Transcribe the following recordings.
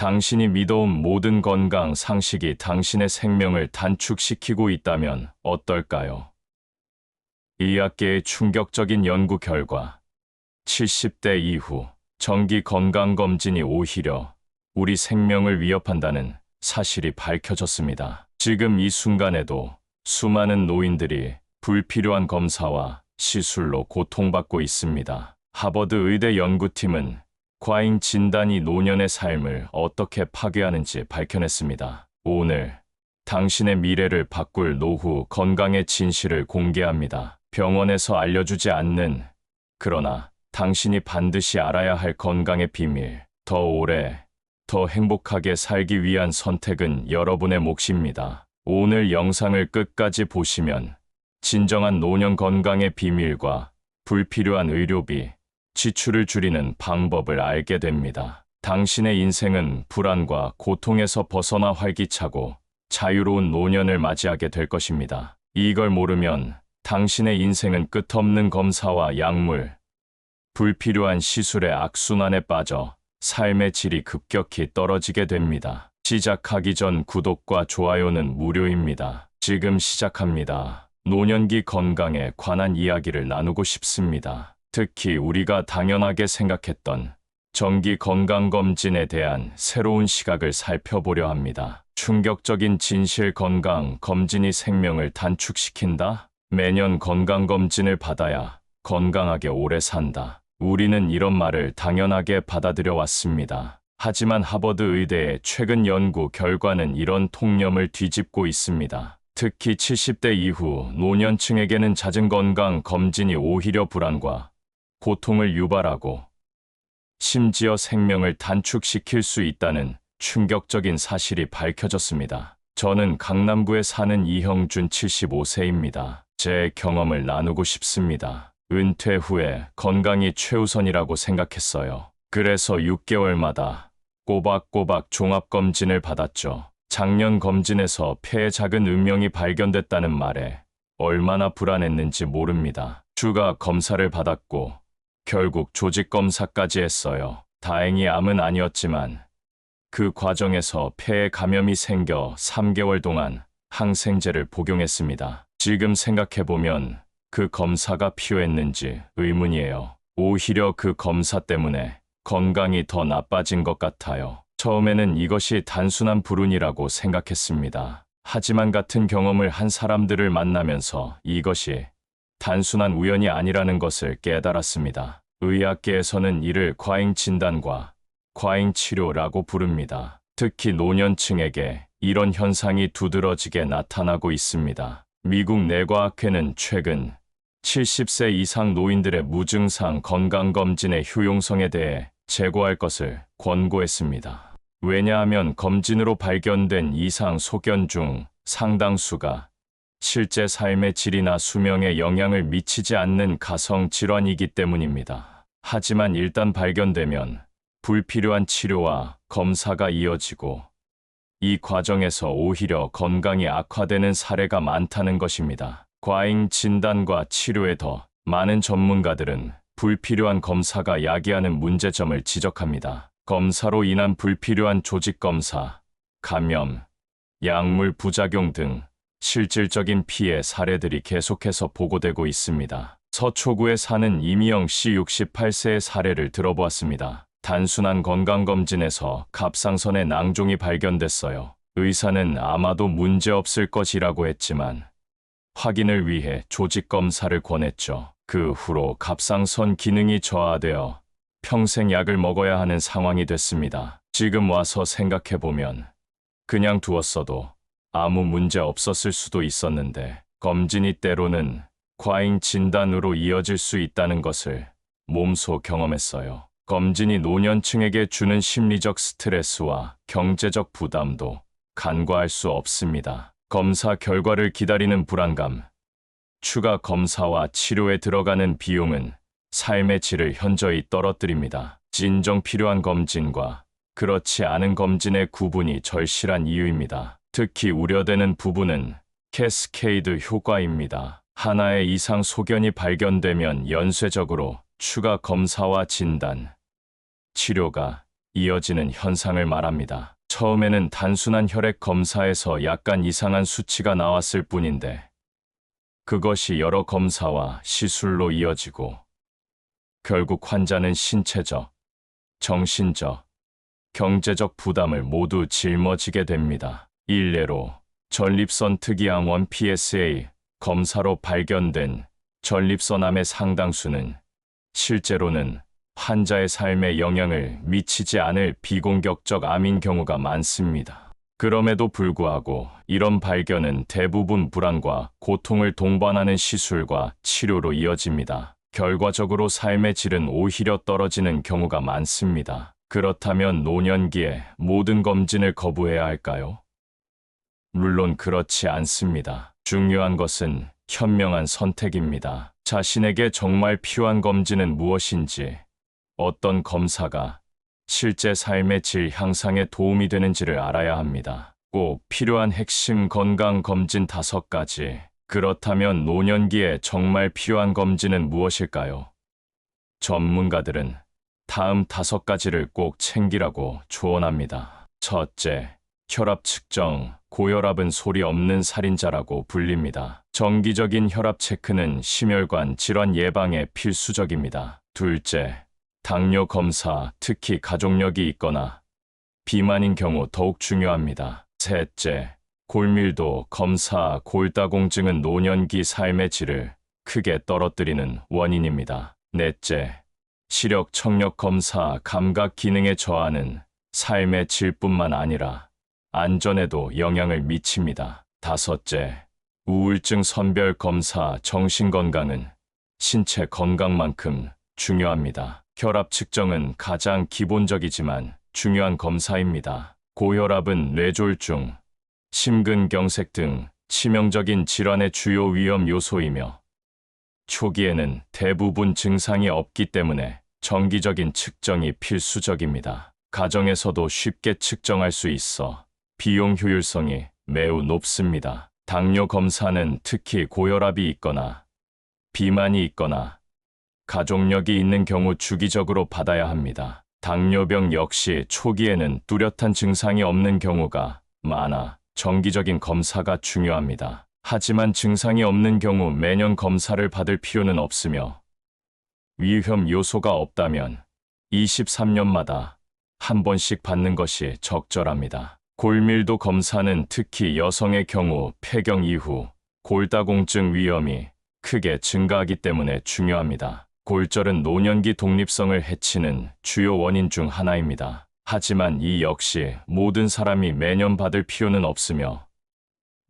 당신이 믿어온 모든 건강 상식이 당신의 생명을 단축시키고 있다면 어떨까요? 의학계의 충격적인 연구 결과 70대 이후 정기 건강검진이 오히려 우리 생명을 위협한다는 사실이 밝혀졌습니다. 지금 이 순간에도 수많은 노인들이 불필요한 검사와 시술로 고통받고 있습니다. 하버드 의대 연구팀은 과잉 진단이 노년의 삶을 어떻게 파괴하는지 밝혀냈습니다. 오늘 당신의 미래를 바꿀 노후 건강의 진실을 공개합니다. 병원에서 알려주지 않는, 그러나 당신이 반드시 알아야 할 건강의 비밀. 더 오래, 더 행복하게 살기 위한 선택은 여러분의 몫입니다. 오늘 영상을 끝까지 보시면 진정한 노년 건강의 비밀과 불필요한 의료비, 지출을 줄이는 방법을 알게 됩니다. 당신의 인생은 불안과 고통에서 벗어나 활기차고 자유로운 노년을 맞이하게 될 것입니다. 이걸 모르면 당신의 인생은 끝없는 검사와 약물, 불필요한 시술의 악순환에 빠져 삶의 질이 급격히 떨어지게 됩니다. 시작하기 전 구독과 좋아요는 무료입니다. 지금 시작합니다. 노년기 건강에 관한 이야기를 나누고 싶습니다. 특히 우리가 당연하게 생각했던 정기 건강검진에 대한 새로운 시각을 살펴보려 합니다. 충격적인 진실. 건강 검진이 생명을 단축시킨다? 매년 건강검진을 받아야 건강하게 오래 산다. 우리는 이런 말을 당연하게 받아들여 왔습니다. 하지만 하버드 의대의 최근 연구 결과는 이런 통념을 뒤집고 있습니다. 특히 70대 이후 노년층에게는 잦은 건강 검진이 오히려 불안과 고통을 유발하고 심지어 생명을 단축시킬 수 있다는 충격적인 사실이 밝혀졌습니다. 저는 강남구에 사는 이형준 75세입니다. 제 경험을 나누고 싶습니다. 은퇴 후에 건강이 최우선이라고 생각했어요. 그래서 6개월마다 꼬박꼬박 종합검진을 받았죠. 작년 검진에서 폐에 작은 음영이 발견됐다는 말에 얼마나 불안했는지 모릅니다. 추가 검사를 받았고 결국 조직검사까지 했어요. 다행히 암은 아니었지만 그 과정에서 폐에 감염이 생겨 3개월 동안 항생제를 복용했습니다. 지금 생각해보면 그 검사가 필요했는지 의문이에요. 오히려 그 검사 때문에 건강이 더 나빠진 것 같아요. 처음에는 이것이 단순한 불운이라고 생각했습니다. 하지만 같은 경험을 한 사람들을 만나면서 이것이 단순한 우연이 아니라는 것을 깨달았습니다. 의학계에서는 이를 과잉 진단과 과잉 치료라고 부릅니다. 특히 노년층에게 이런 현상이 두드러지게 나타나고 있습니다. 미국 뇌과학회는 최근 70세 이상 노인들의 무증상 건강검진의 효용성에 대해 재고할 것을 권고했습니다. 왜냐하면 검진으로 발견된 이상 소견 중 상당수가 실제 삶의 질이나 수명에 영향을 미치지 않는 가성 질환이기 때문입니다. 하지만 일단 발견되면 불필요한 치료와 검사가 이어지고 이 과정에서 오히려 건강이 악화되는 사례가 많다는 것입니다. 과잉 진단과 치료에 더 많은 전문가들은 불필요한 검사가 야기하는 문제점을 지적합니다. 검사로 인한 불필요한 조직검사, 감염, 약물 부작용 등 실질적인 피해 사례들이 계속해서 보고되고 있습니다. 서초구에 사는 이미영 씨 68세의 사례를 들어보았습니다. 단순한 건강검진에서 갑상선에 낭종이 발견됐어요. 의사는 아마도 문제없을 것이라고 했지만 확인을 위해 조직검사를 권했죠. 그 후로 갑상선 기능이 저하되어 평생 약을 먹어야 하는 상황이 됐습니다. 지금 와서 생각해보면 그냥 두었어도 아무 문제 없었을 수도 있었는데 검진이 때로는 과잉 진단으로 이어질 수 있다는 것을 몸소 경험했어요. 검진이 노년층에게 주는 심리적 스트레스와 경제적 부담도 간과할 수 없습니다. 검사 결과를 기다리는 불안감, 추가 검사와 치료에 들어가는 비용은 삶의 질을 현저히 떨어뜨립니다. 진정 필요한 검진과 그렇지 않은 검진의 구분이 절실한 이유입니다. 특히 우려되는 부분은 캐스케이드 효과입니다. 하나의 이상 소견이 발견되면 연쇄적으로 추가 검사와 진단, 치료가 이어지는 현상을 말합니다. 처음에는 단순한 혈액 검사에서 약간 이상한 수치가 나왔을 뿐인데 그것이 여러 검사와 시술로 이어지고 결국 환자는 신체적, 정신적, 경제적 부담을 모두 짊어지게 됩니다. 일례로 전립선 특이항원 PSA 검사로 발견된 전립선암의 상당수는 실제로는 환자의 삶에 영향을 미치지 않을 비공격적 암인 경우가 많습니다. 그럼에도 불구하고 이런 발견은 대부분 불안과 고통을 동반하는 시술과 치료로 이어집니다. 결과적으로 삶의 질은 오히려 떨어지는 경우가 많습니다. 그렇다면 노년기에 모든 검진을 거부해야 할까요? 물론 그렇지 않습니다. 중요한 것은 현명한 선택입니다. 자신에게 정말 필요한 검진은 무엇인지, 어떤 검사가 실제 삶의 질 향상에 도움이 되는지를 알아야 합니다. 꼭 필요한 핵심 건강 검진 5가지. 그렇다면 노년기에 정말 필요한 검진은 무엇일까요? 전문가들은 다음 5가지를 꼭 챙기라고 조언합니다. 첫째, 혈압 측정. 고혈압은 소리 없는 살인자라고 불립니다. 정기적인 혈압 체크는 심혈관 질환 예방에 필수적입니다. 둘째, 당뇨 검사, 특히 가족력이 있거나 비만인 경우 더욱 중요합니다. 셋째, 골밀도 검사, 골다공증은 노년기 삶의 질을 크게 떨어뜨리는 원인입니다. 넷째, 시력 청력 검사, 감각 기능에 저하는 삶의 질뿐만 아니라 안전에도 영향을 미칩니다. 다섯째, 우울증 선별 검사, 정신건강은 신체 건강만큼 중요합니다. 혈압 측정은 가장 기본적이지만 중요한 검사입니다. 고혈압은 뇌졸중, 심근경색 등 치명적인 질환의 주요 위험 요소이며 초기에는 대부분 증상이 없기 때문에 정기적인 측정이 필수적입니다. 가정에서도 쉽게 측정할 수 있어 비용 효율성이 매우 높습니다. 당뇨 검사는 특히 고혈압이 있거나 비만이 있거나 가족력이 있는 경우 주기적으로 받아야 합니다. 당뇨병 역시 초기에는 뚜렷한 증상이 없는 경우가 많아 정기적인 검사가 중요합니다. 하지만 증상이 없는 경우 매년 검사를 받을 필요는 없으며 위험 요소가 없다면 23년마다 한 번씩 받는 것이 적절합니다. 골밀도 검사는 특히 여성의 경우 폐경 이후 골다공증 위험이 크게 증가하기 때문에 중요합니다. 골절은 노년기 독립성을 해치는 주요 원인 중 하나입니다. 하지만 이 역시 모든 사람이 매년 받을 필요는 없으며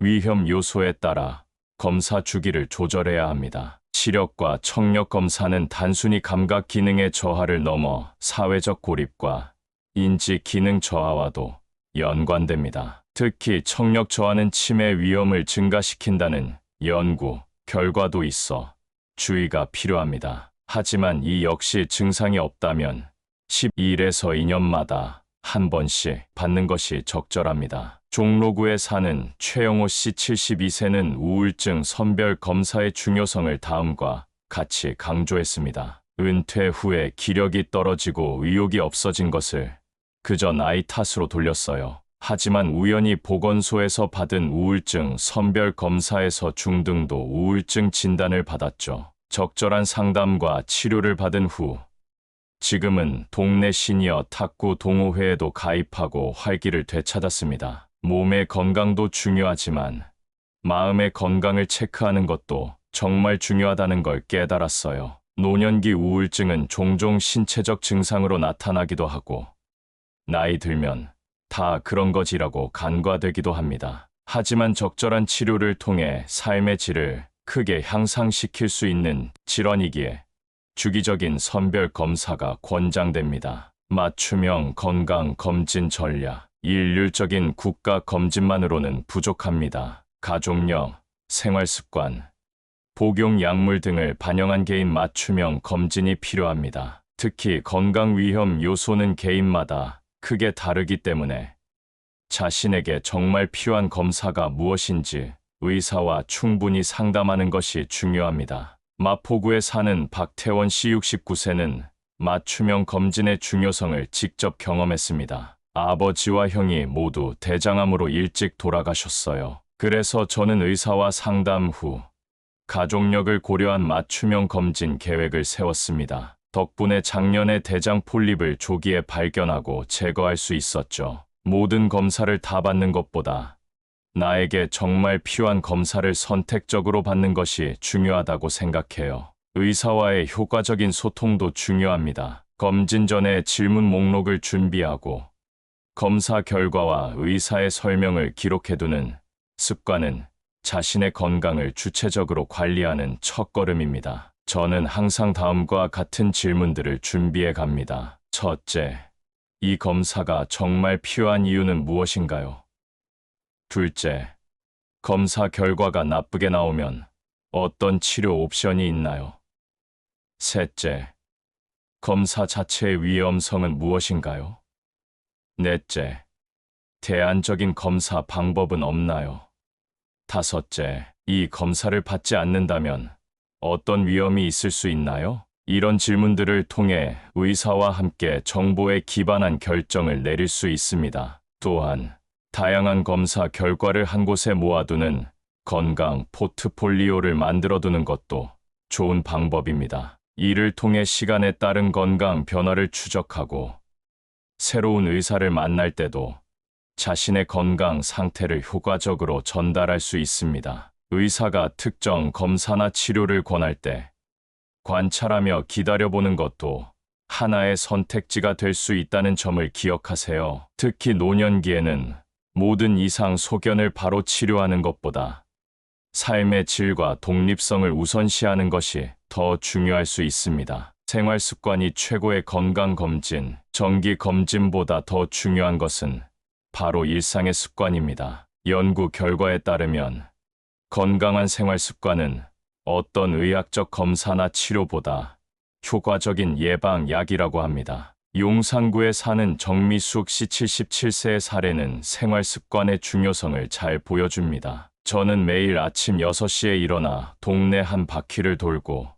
위험 요소에 따라 검사 주기를 조절해야 합니다. 시력과 청력 검사는 단순히 감각 기능의 저하를 넘어 사회적 고립과 인지 기능 저하와도 연관됩니다. 특히 청력 저하는 치매 위험을 증가시킨다는 연구 결과도 있어 주의가 필요합니다. 하지만 이 역시 증상이 없다면 11에서 2년마다 한 번씩 받는 것이 적절합니다. 종로구에 사는 최영호 씨 72세는 우울증 선별 검사의 중요성을 다음과 같이 강조했습니다. 은퇴 후에 기력이 떨어지고 의욕이 없어진 것을 그저 나이 탓으로 돌렸어요. 하지만 우연히 보건소에서 받은 우울증 선별 검사에서 중등도 우울증 진단을 받았죠. 적절한 상담과 치료를 받은 후 지금은 동네 시니어 탁구 동호회에도 가입하고 활기를 되찾았습니다. 몸의 건강도 중요하지만 마음의 건강을 체크하는 것도 정말 중요하다는 걸 깨달았어요. 노년기 우울증은 종종 신체적 증상으로 나타나기도 하고 나이 들면 다 그런 거지라고 간과되기도 합니다. 하지만 적절한 치료를 통해 삶의 질을 크게 향상시킬 수 있는 질환이기에 주기적인 선별 검사가 권장됩니다. 맞춤형 건강 검진 전략. 일률적인 국가 검진만으로는 부족합니다. 가족력, 생활습관, 복용 약물 등을 반영한 개인 맞춤형 검진이 필요합니다. 특히 건강 위험 요소는 개인마다 크게 다르기 때문에 자신에게 정말 필요한 검사가 무엇인지 의사와 충분히 상담하는 것이 중요합니다. 마포구에 사는 박태원 씨 69세는 맞춤형 검진의 중요성을 직접 경험했습니다. 아버지와 형이 모두 대장암으로 일찍 돌아가셨어요. 그래서 저는 의사와 상담 후 가족력을 고려한 맞춤형 검진 계획을 세웠습니다. 덕분에 작년에 대장 폴립을 조기에 발견하고 제거할 수 있었죠. 모든 검사를 다 받는 것보다 나에게 정말 필요한 검사를 선택적으로 받는 것이 중요하다고 생각해요. 의사와의 효과적인 소통도 중요합니다. 검진 전에 질문 목록을 준비하고 검사 결과와 의사의 설명을 기록해두는 습관은 자신의 건강을 주체적으로 관리하는 첫걸음입니다. 저는 항상 다음과 같은 질문들을 준비해 갑니다. 첫째, 이 검사가 정말 필요한 이유는 무엇인가요? 둘째, 검사 결과가 나쁘게 나오면 어떤 치료 옵션이 있나요? 셋째, 검사 자체의 위험성은 무엇인가요? 넷째, 대안적인 검사 방법은 없나요? 다섯째, 이 검사를 받지 않는다면 어떤 위험이 있을 수 있나요? 이런 질문들을 통해 의사와 함께 정보에 기반한 결정을 내릴 수 있습니다. 또한 다양한 검사 결과를 한 곳에 모아두는 건강 포트폴리오를 만들어두는 것도 좋은 방법입니다. 이를 통해 시간에 따른 건강 변화를 추적하고 새로운 의사를 만날 때도 자신의 건강 상태를 효과적으로 전달할 수 있습니다. 의사가 특정 검사나 치료를 권할 때 관찰하며 기다려보는 것도 하나의 선택지가 될 수 있다는 점을 기억하세요. 특히 노년기에는 모든 이상 소견을 바로 치료하는 것보다 삶의 질과 독립성을 우선시하는 것이 더 중요할 수 있습니다. 생활 습관이 최고의 건강 검진, 정기 검진보다 더 중요한 것은 바로 일상의 습관입니다. 연구 결과에 따르면 건강한 생활 습관은 어떤 의학적 검사나 치료보다 효과적인 예방약이라고 합니다. 용산구에 사는 정미숙 씨 77세의 사례는 생활 습관의 중요성을 잘 보여줍니다. 저는 매일 아침 6시에 일어나 동네 한 바퀴를 돌고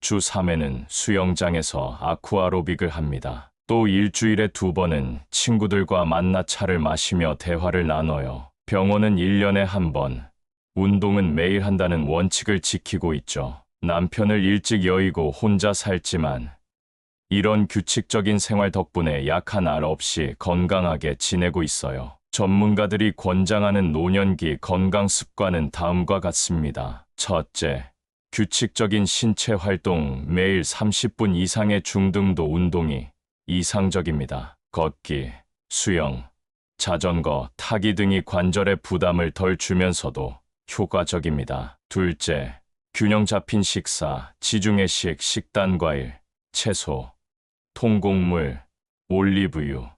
주 3회는 수영장에서 아쿠아로빅을 합니다. 또 일주일에 2번은 친구들과 만나 차를 마시며 대화를 나눠요. 병원은 1년에 1번, 운동은 매일 한다는 원칙을 지키고 있죠. 남편을 일찍 여의고 혼자 살지만 이런 규칙적인 생활 덕분에 약한 알 없이 건강하게 지내고 있어요. 전문가들이 권장하는 노년기 건강 습관은 다음과 같습니다. 첫째, 규칙적인 신체 활동, 매일 30분 이상의 중등도 운동이 이상적입니다. 걷기, 수영, 자전거, 타기 등이 관절에 부담을 덜 주면서도 효과적입니다. 둘째, 균형 잡힌 식사, 지중해식 식단 과일, 채소, 통곡물, 올리브유,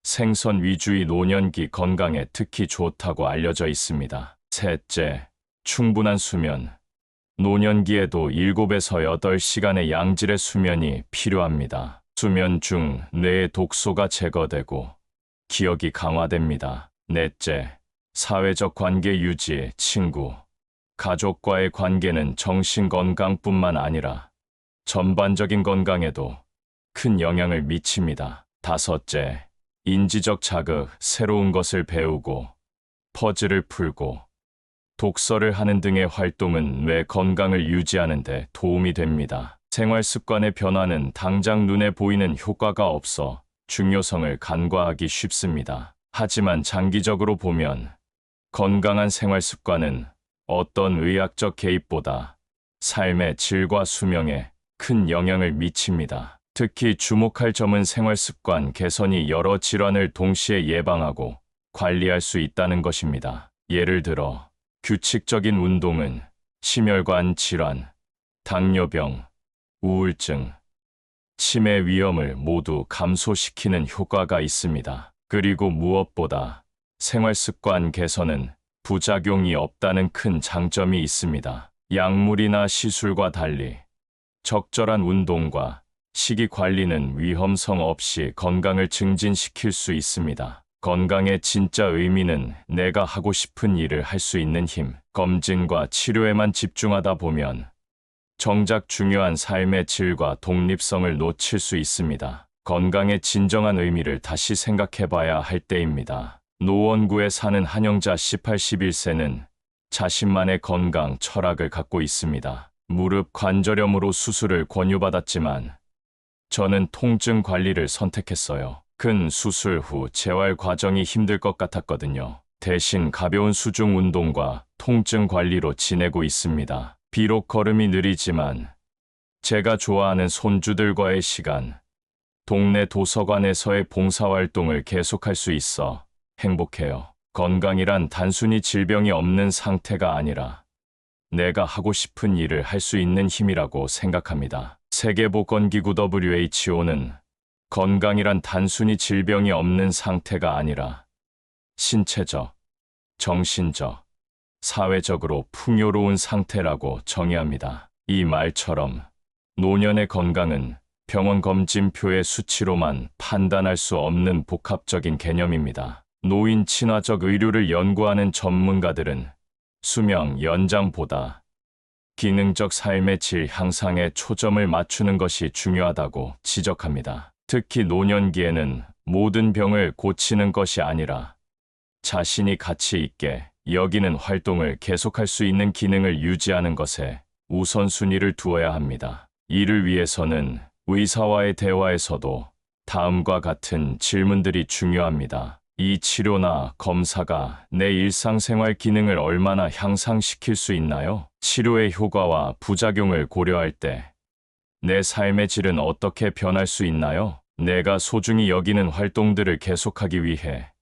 생선 위주의 노년기 건강에 특히 좋다고 알려져 있습니다. 셋째, 충분한 수면. 노년기에도 7에서 8시간의 양질의 수면이 필요합니다. 수면 중 뇌의 독소가 제거되고 기억이 강화됩니다. 넷째, 사회적 관계 유지, 친구, 가족과의 관계는 정신 건강뿐만 아니라 전반적인 건강에도 큰 영향을 미칩니다. 다섯째, 인지적 자극, 새로운 것을 배우고 퍼즐을 풀고 독서를 하는 등의 활동은 뇌 건강을 유지하는 데 도움이 됩니다. 생활 습관의 변화는 당장 눈에 보이는 효과가 없어 중요성을 간과하기 쉽습니다. 하지만 장기적으로 보면 건강한 생활 습관은 어떤 의학적 개입보다 삶의 질과 수명에 큰 영향을 미칩니다. 특히 주목할 점은 생활 습관 개선이 여러 질환을 동시에 예방하고 관리할 수 있다는 것입니다. 예를 들어 규칙적인 운동은 심혈관 질환, 당뇨병, 우울증, 치매 위험을 모두 감소시키는 효과가 있습니다. 그리고 무엇보다 생활 습관 개선은 부작용이 없다는 큰 장점이 있습니다. 약물이나 시술과 달리 적절한 운동과 식이 관리는 위험성 없이 건강을 증진시킬 수 있습니다. 건강의 진짜 의미는 내가 하고 싶은 일을 할 수 있는 힘, 검진과 치료에만 집중하다 보면 정작 중요한 삶의 질과 독립성을 놓칠 수 있습니다. 건강의 진정한 의미를 다시 생각해봐야 할 때입니다. 노원구에 사는 한영자 18, 11세는 자신만의 건강 철학을 갖고 있습니다. 무릎 관절염으로 수술을 권유받았지만 저는 통증 관리를 선택했어요. 큰 수술 후 재활 과정이 힘들 것 같았거든요. 대신 가벼운 수중 운동과 통증 관리로 지내고 있습니다. 비록 걸음이 느리지만 제가 좋아하는 손주들과의 시간, 동네 도서관에서의 봉사활동을 계속할 수 있어 행복해요. 건강이란 단순히 질병이 없는 상태가 아니라 내가 하고 싶은 일을 할 수 있는 힘이라고 생각합니다. 세계보건기구 WHO는 건강이란 단순히 질병이 없는 상태가 아니라 신체적, 정신적, 사회적으로 풍요로운 상태라고 정의합니다. 이 말처럼 노년의 건강은 병원 검진표의 수치로만 판단할 수 없는 복합적인 개념입니다. 노인 친화적 의료를 연구하는 전문가들은 수명 연장보다 기능적 삶의 질 향상에 초점을 맞추는 것이 중요하다고 지적합니다. 특히 노년기에는 모든 병을 고치는 것이 아니라 자신이 가치 있게 여기는 활동을 계속할 수 있는 기능을 유지하는 것에 우선순위를 두어야 합니다. 이를 위해서는 의사와의 대화에서도 다음과 같은 질문들이 중요합니다. 이 치료나 검사가 내 일상생활 기능을 얼마나 향상시킬 수 있나요? 치료의 효과와 부작용을 고려할 때 내 삶의 질은 어떻게 변할 수 있나요? 내가 소중히 여기는 활동들을 계속하기 위해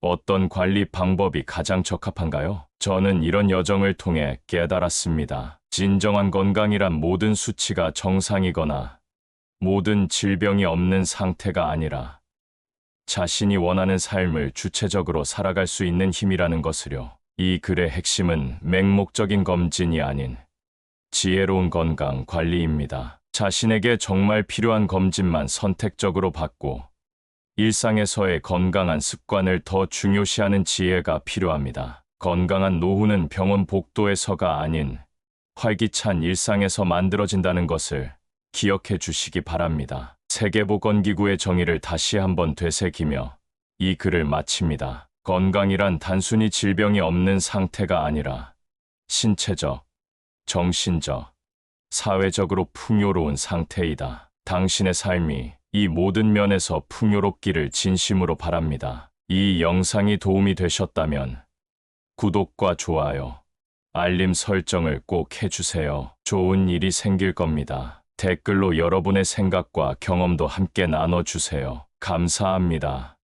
어떤 관리 방법이 가장 적합한가요? 저는 이런 여정을 통해 깨달았습니다. 진정한 건강이란 모든 수치가 정상이거나 모든 질병이 없는 상태가 아니라 자신이 원하는 삶을 주체적으로 살아갈 수 있는 힘이라는 것을요. 이 글의 핵심은 맹목적인 검진이 아닌 지혜로운 건강 관리입니다. 자신에게 정말 필요한 검진만 선택적으로 받고 일상에서의 건강한 습관을 더 중요시하는 지혜가 필요합니다. 건강한 노후는 병원 복도에서가 아닌 활기찬 일상에서 만들어진다는 것을 기억해 주시기 바랍니다. 세계보건기구의 정의를 다시 한번 되새기며 이 글을 마칩니다. 건강이란 단순히 질병이 없는 상태가 아니라 신체적, 정신적, 사회적으로 풍요로운 상태이다. 당신의 삶이 이 모든 면에서 풍요롭기를 진심으로 바랍니다. 이 영상이 도움이 되셨다면 구독과 좋아요, 알림 설정을 꼭 해주세요. 좋은 일이 생길 겁니다. 댓글로 여러분의 생각과 경험도 함께 나눠주세요. 감사합니다.